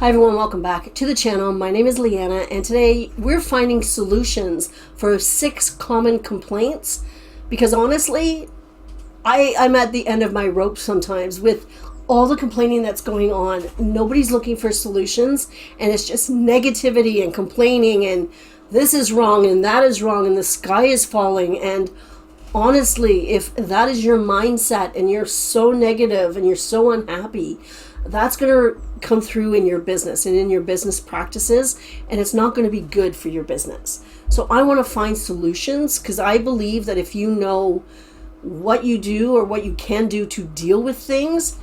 Hi everyone, welcome back to the channel. My name is Leanna and today we're finding solutions for 6 common complaints because honestly, I'm at the end of my rope sometimes with all the complaining that's going on. Nobody's looking for solutions and it's just negativity and complaining and this is wrong and that is wrong and the sky is falling. And honestly, if that is your mindset and you're so negative and you're so unhappy, that's going to come through in your business and in your business practices, and it's not going to be good for your business. So I want to find solutions because I believe that if you know what you do or what you can do to deal with things,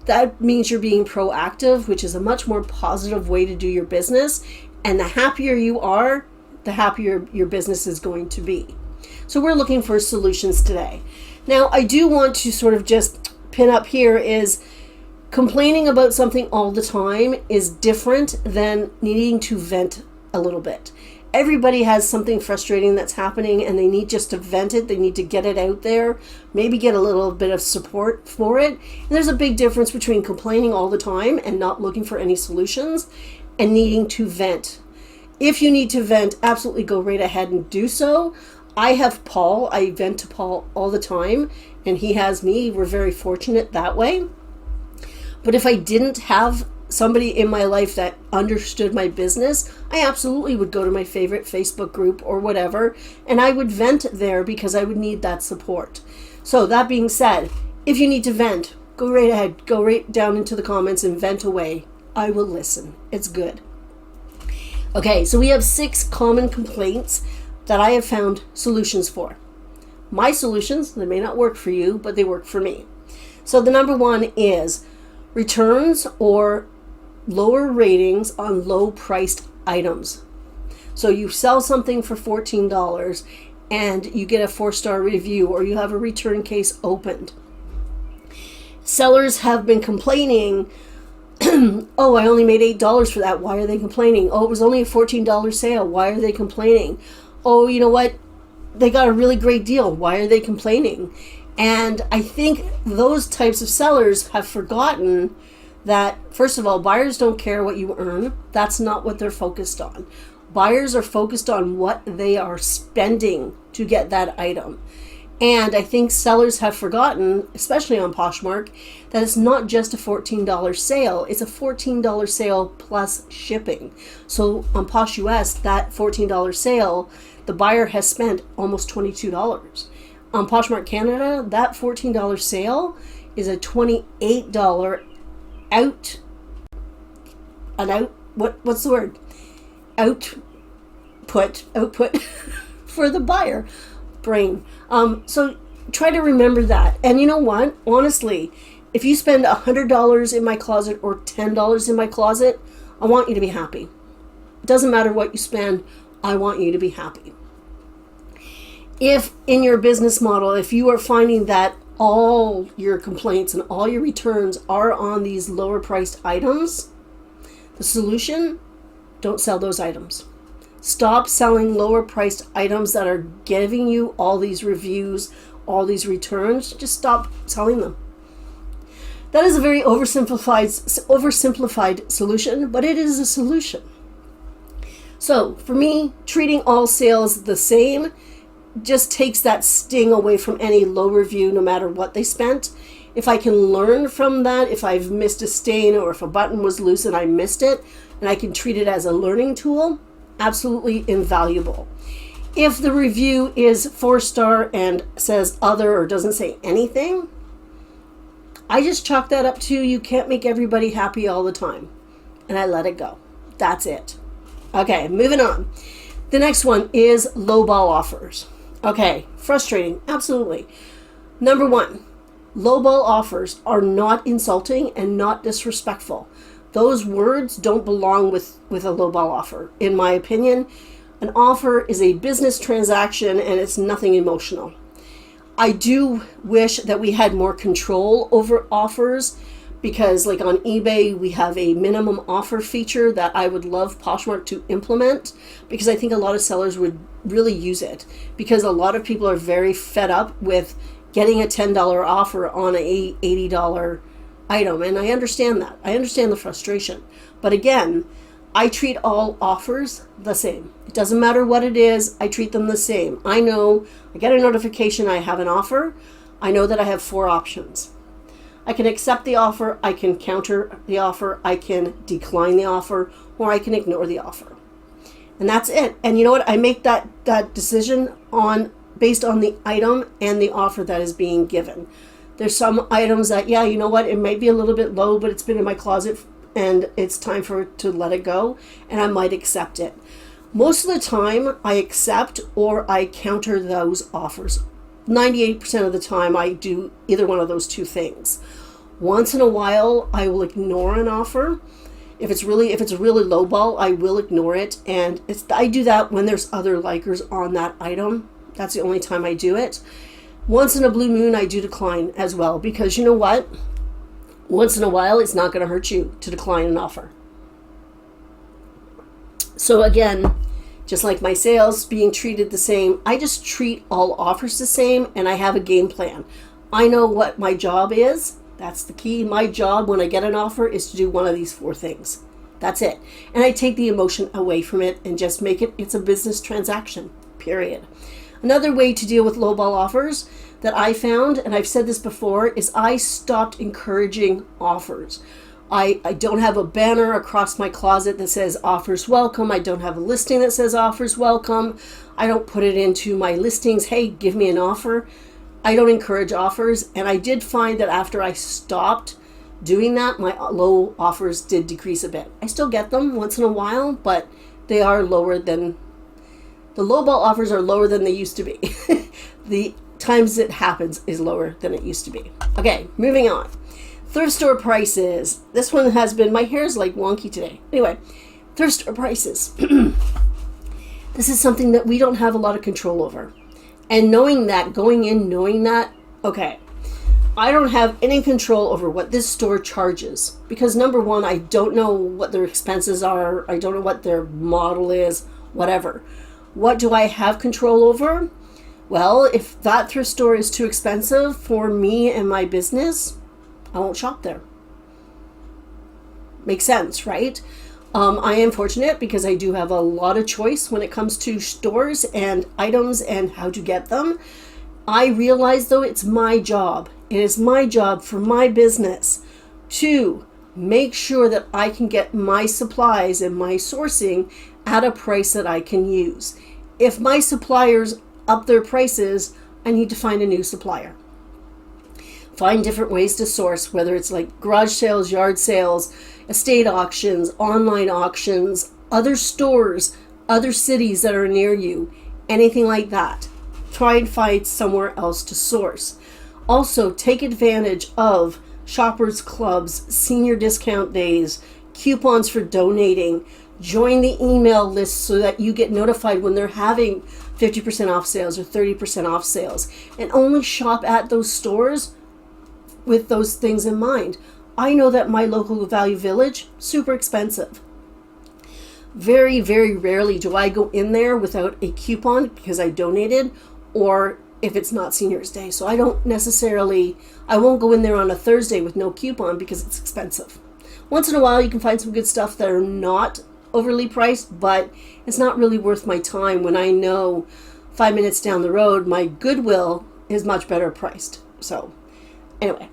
that means you're being proactive, which is a much more positive way to do your business. And the happier you are, the happier your business is going to be. So we're looking for solutions today. Now, I do want to sort of just pin up here is complaining about something all the time is different than needing to vent a little bit. Everybody has something frustrating that's happening and they need just to vent it. They need to get it out there, maybe get a little bit of support for it. And there's a big difference between complaining all the time and not looking for any solutions and needing to vent. If you need to vent, absolutely go right ahead and do so. I have Paul. I vent to Paul all the time and he has me. We're very fortunate that way. But if I didn't have somebody in my life that understood my business, I absolutely would go to my favorite Facebook group or whatever, and I would vent there because I would need that support. So that being said, if you need to vent, go right ahead, go right down into the comments and vent away. I will listen. It's good. Okay, so we have 6 common complaints that I have found solutions for. My solutions, they may not work for you, but they work for me. So the number one is returns or lower ratings on low priced items. So you sell something for $14 and you get a 4-star review or you have a return case opened. Sellers have been complaining, oh, I only made $8 for that. Why are they complaining? Oh, it was only a $14 sale. Why are they complaining? Oh, you know what? They got a really great deal. Why are they complaining? And I think those types of sellers have forgotten that, first of all, buyers don't care what you earn. That's not what they're focused on. Buyers are focused on what they are spending to get that item. And I think sellers have forgotten, especially on Poshmark, that it's not just a $14 sale. It's a $14 sale plus shipping. So on Posh US, that $14 sale, the buyer has spent almost $22. On Poshmark Canada, that $14 sale is a $28 output for the buyer. Brain. So try to remember that. And you know what? Honestly, if you spend $100 in my closet or $10 in my closet, I want you to be happy. It doesn't matter what you spend. I want you to be happy. If in your business model, if you are finding that all your complaints and all your returns are on these lower priced items, the solution, don't sell those items. Stop selling lower priced items that are giving you all these reviews, all these returns. Just stop selling them. That is a very oversimplified solution, but it is a solution. So for me, treating all sales the same just takes that sting away from any low review, no matter what they spent. If I can learn from that, if I've missed a stain or if a button was loose and I missed it, and I can treat it as a learning tool, absolutely invaluable. If the review is 4-star and says other or doesn't say anything, I just chalk that up to you can't make everybody happy all the time. And I let it go. That's it. Okay, moving on. The next one is lowball offers. Okay, frustrating, absolutely. Number 1, lowball offers are not insulting and not disrespectful. Those words don't belong with a lowball offer. In my opinion, an offer is a business transaction and it's nothing emotional. I do wish that we had more control over offers because like on eBay, we have a minimum offer feature that I would love Poshmark to implement because I think a lot of sellers would really use it because a lot of people are very fed up with getting a $10 offer on a $80 item. And I understand that. I understand the frustration. But again, I treat all offers the same. It doesn't matter what it is, I treat them the same. I know, I get a notification I have an offer. I know that I have 4 options. I can accept the offer, I can counter the offer, I can decline the offer, or I can ignore the offer. And that's it. And you know what? I make that decision based on the item and the offer that is being given. There's some items that, yeah, you know what? It might be a little bit low, but it's been in my closet and it's time for it to let it go, and I might accept it. Most of the time, I accept or I counter those offers. 98% of the time, I do either one of those 2 things. Once in a while, I will ignore an offer. If it's really lowball, I will ignore it, and I do that when there's other likers on that item. That's the only time I do it. Once in a blue moon, I do decline as well, because you know what? Once in a while, it's not going to hurt you to decline an offer. So again, just like my sales being treated the same, I just treat all offers the same, and I have a game plan. I know what my job is. That's the key. My job when I get an offer is to do one of these 4 things. That's it. And I take the emotion away from it and just make it's a business transaction, period. Another way to deal with lowball offers that I found, and I've said this before, is I stopped encouraging offers. I don't have a banner across my closet that says offers welcome. I don't have a listing that says offers welcome. I don't put it into my listings, hey, give me an offer. I don't encourage offers, and I did find that after I stopped doing that, my low offers did decrease a bit. I still get them once in a while, but they are lower than, the lowball offers are lower than they used to be. The times it happens is lower than it used to be. Okay, moving on. Thrift store prices. This one has been, my hair is like wonky today. Anyway, thrift store prices. This is something that we don't have a lot of control over. And knowing that, going in knowing that, okay, I don't have any control over what this store charges. Because number one, I don't know what their expenses are. I don't know what their model is, whatever. What do I have control over? Well, if that thrift store is too expensive for me and my business, I won't shop there. Makes sense, right? I am fortunate because I do have a lot of choice when it comes to stores and items and how to get them. I realize, though, it's my job. It is my job for my business to make sure that I can get my supplies and my sourcing at a price that I can use. If my suppliers up their prices, I need to find a new supplier. Find different ways to source, whether it's like garage sales, yard sales, estate auctions, online auctions, other stores, other cities that are near you, anything like that. Try and find somewhere else to source. Also, take advantage of shoppers clubs, senior discount days, coupons for donating. Join the email list so that you get notified when they're having 50% off sales or 30% off sales. And only shop at those stores with those things in mind. I know that my local Value Village, super expensive. Very, very rarely do I go in there without a coupon because I donated, or if it's not Seniors Day. So I won't go in there on a Thursday with no coupon because it's expensive. Once in a while you can find some good stuff that are not overly priced, but it's not really worth my time when I know 5 minutes down the road my Goodwill is much better priced. So anyway.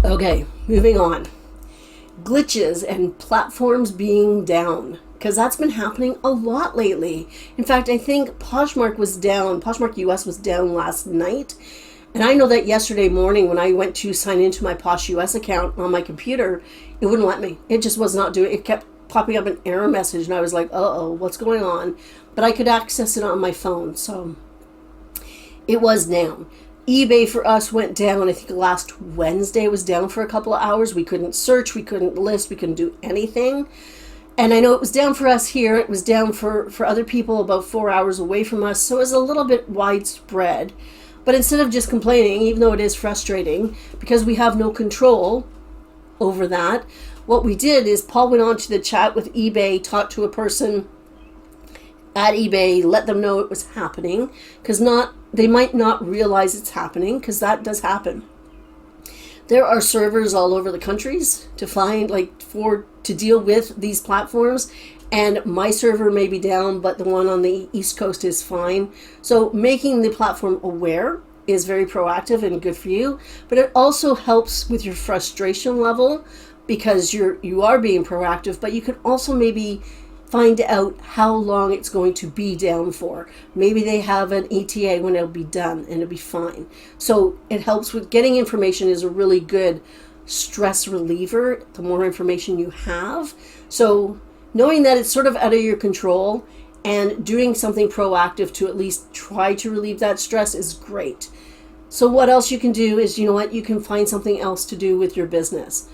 Okay, moving on. Glitches and platforms being down, because that's been happening a lot lately. In fact, I think Poshmark was down, Poshmark US was down last night. And I know that yesterday morning when I went to sign into my Posh US account on my computer, it wouldn't let me. It just was not doing it. It kept popping up an error message and I was like, uh-oh, what's going on? But I could access it on my phone, so it was down. eBay for us went down. I think last Wednesday was down for a couple of hours. We couldn't search, we couldn't list, we couldn't do anything. And I know it was down for us here. It was down for other people about 4 hours away from us. So it was a little bit widespread. But instead of just complaining, even though it is frustrating, because we have no control over that, what we did is Paul went on to the chat with eBay, talked to a person at eBay, let them know it was happening, because they might not realize it's happening, because that does happen. There are servers all over the countries to find, to deal with these platforms. And my server may be down, but the one on the East Coast is fine. So making the platform aware is very proactive and good for you. But it also helps with your frustration level because you are being proactive, but you can also maybe find out how long it's going to be down for. Maybe they have an ETA when it'll be done and it'll be fine. So it helps with getting information is a really good stress reliever, the more information you have. So knowing that it's sort of out of your control and doing something proactive to at least try to relieve that stress is great. So what else you can do is, you can find something else to do with your business.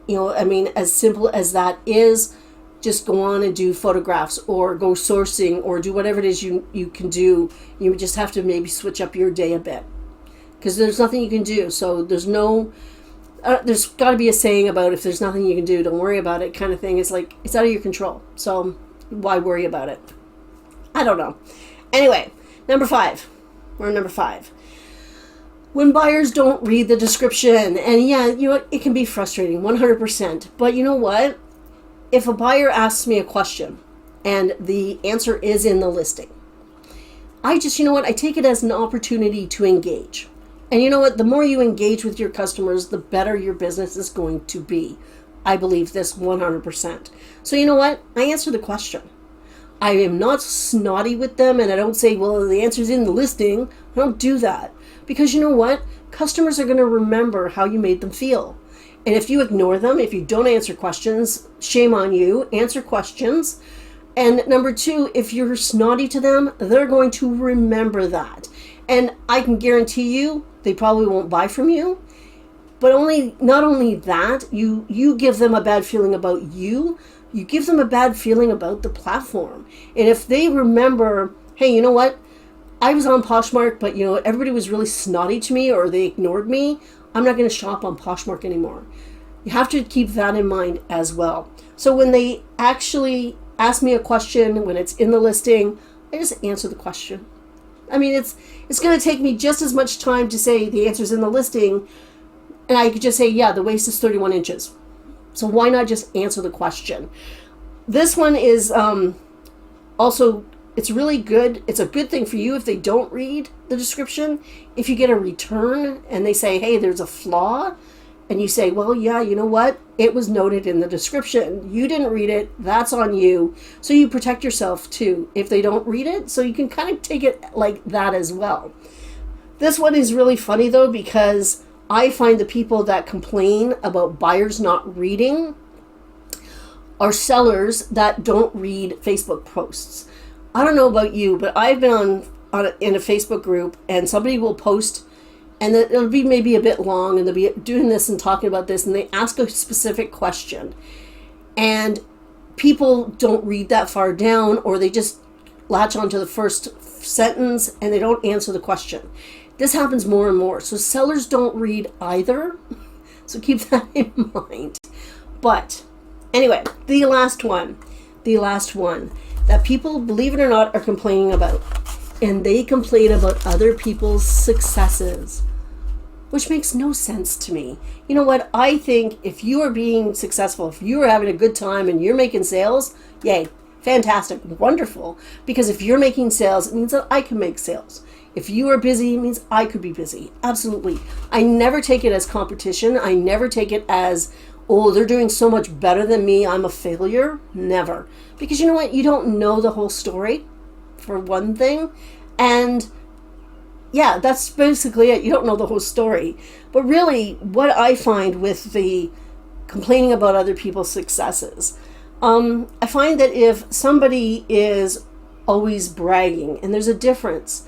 As simple as that is, just go on and do photographs or go sourcing or do whatever it is you can do. You just have to maybe switch up your day a bit because there's nothing you can do. So there's got to be a saying about if there's nothing you can do, don't worry about it kind of thing. It's like, it's out of your control. So why worry about it? I don't know. Anyway, number 5. We're on number 5. When buyers don't read the description, and yeah, it can be frustrating, 100%. But you know what? If a buyer asks me a question and the answer is in the listing, I just, I take it as an opportunity to engage. And you know what? The more you engage with your customers, the better your business is going to be. I believe this 100%. So you know what? I answer the question. I am not snotty with them and I don't say, well, the answer's in the listing. I don't do that. Because you know what? Customers are going to remember how you made them feel. And if you ignore them, if you don't answer questions, shame on you. Answer questions. And number 2, if you're snotty to them, they're going to remember that. And I can guarantee you, they probably won't buy from you. But not only that, you give them a bad feeling about you. You give them a bad feeling about the platform. And if they remember, hey, you know what? I was on Poshmark, but everybody was really snotty to me or they ignored me. I'm not going to shop on Poshmark anymore. You have to keep that in mind as well. So when they actually ask me a question, when it's in the listing, I just answer the question. It's going to take me just as much time to say the answer's in the listing, and I could just say, yeah, the waist is 31 inches. So why not just answer the question? This one is also, it's really good. It's a good thing for you if they don't read the description. If you get a return and they say, hey, there's a flaw, and you say, well, yeah, you know what? It was noted in the description. You didn't read it. That's on you. So you protect yourself too if they don't read it. So you can kind of take it like that as well. This one is really funny though, because I find the people that complain about buyers not reading are sellers that don't read Facebook posts. I don't know about you, but I've been in a Facebook group and somebody will post and it'll be maybe a bit long and they'll be doing this and talking about this and they ask a specific question and people don't read that far down or they just latch onto the first sentence and they don't answer the question. This happens more and more. So sellers don't read either. So keep that in mind. But anyway, the last one that people, believe it or not, are complaining about. And they complain about other people's successes, which makes no sense to me. You know what? I think if you are being successful, if you are having a good time and you're making sales, yay, fantastic, wonderful. Because if you're making sales, it means that I can make sales. If you are busy, it means I could be busy. Absolutely. I never take it as competition. I never take it as, oh, they're doing so much better than me, I'm a failure. Never. Because you know what? You don't know the whole story, for one thing. And yeah, that's basically it. You don't know the whole story. But really, what I find with the complaining about other people's successes, I find that if somebody is always bragging, and there's a difference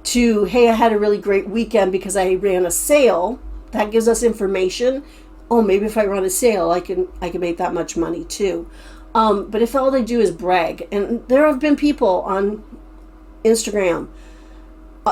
to, hey, I had a really great weekend because I ran a sale, that gives us information. Oh, maybe if I run a sale, I can make that much money too. But if all they do is brag, and there have been people on Instagram,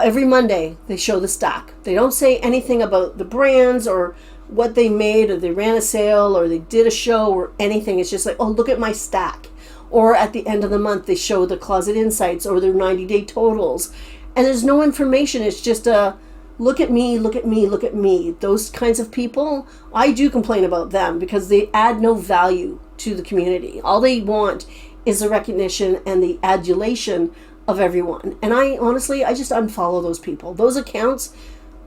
every Monday they show the stock. They don't say anything about the brands or what they made, or they ran a sale, or they did a show, or anything. It's just like, oh, look at my stack. Or at the end of the month, they show the closet insights or their 90-day totals. And there's no information. It's just a look at me, look at me, look at me. Those kinds of people, I do complain about them because they add no value to the community. All they want is the recognition and the adulation of everyone. And I just unfollow those people. Those accounts,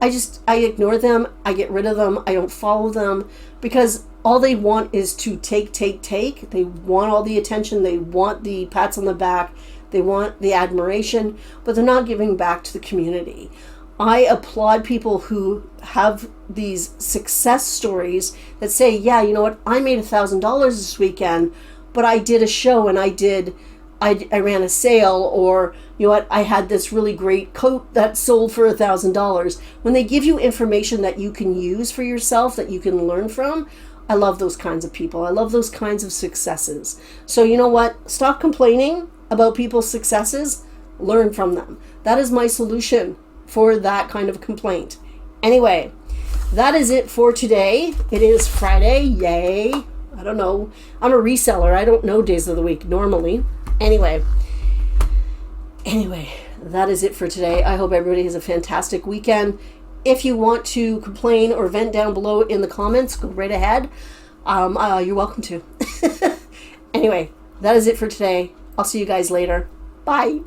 I ignore them. I get rid of them. I don't follow them because all they want is to take. They want all the attention. They want the pats on the back. They want the admiration, but they're not giving back to the community. I applaud people who have these success stories that say, yeah, you know what, I made $1,000 this weekend, but I did a show and I ran a sale, or you know what, I had this really great coat that sold for $1,000. When they give you information that you can use for yourself, that you can learn from, I love those kinds of people. I love those kinds of successes. So you know what, stop complaining about people's successes, learn from them. That is my solution for that kind of complaint. Anyway, that is it for today. It is Friday, yay. I don't know. I'm a reseller. I don't know days of the week normally. Anyway, that is it for today. I hope everybody has a fantastic weekend. If you want to complain or vent down below in the comments, go right ahead. You're welcome to. Anyway, that is it for today. I'll see you guys later. Bye.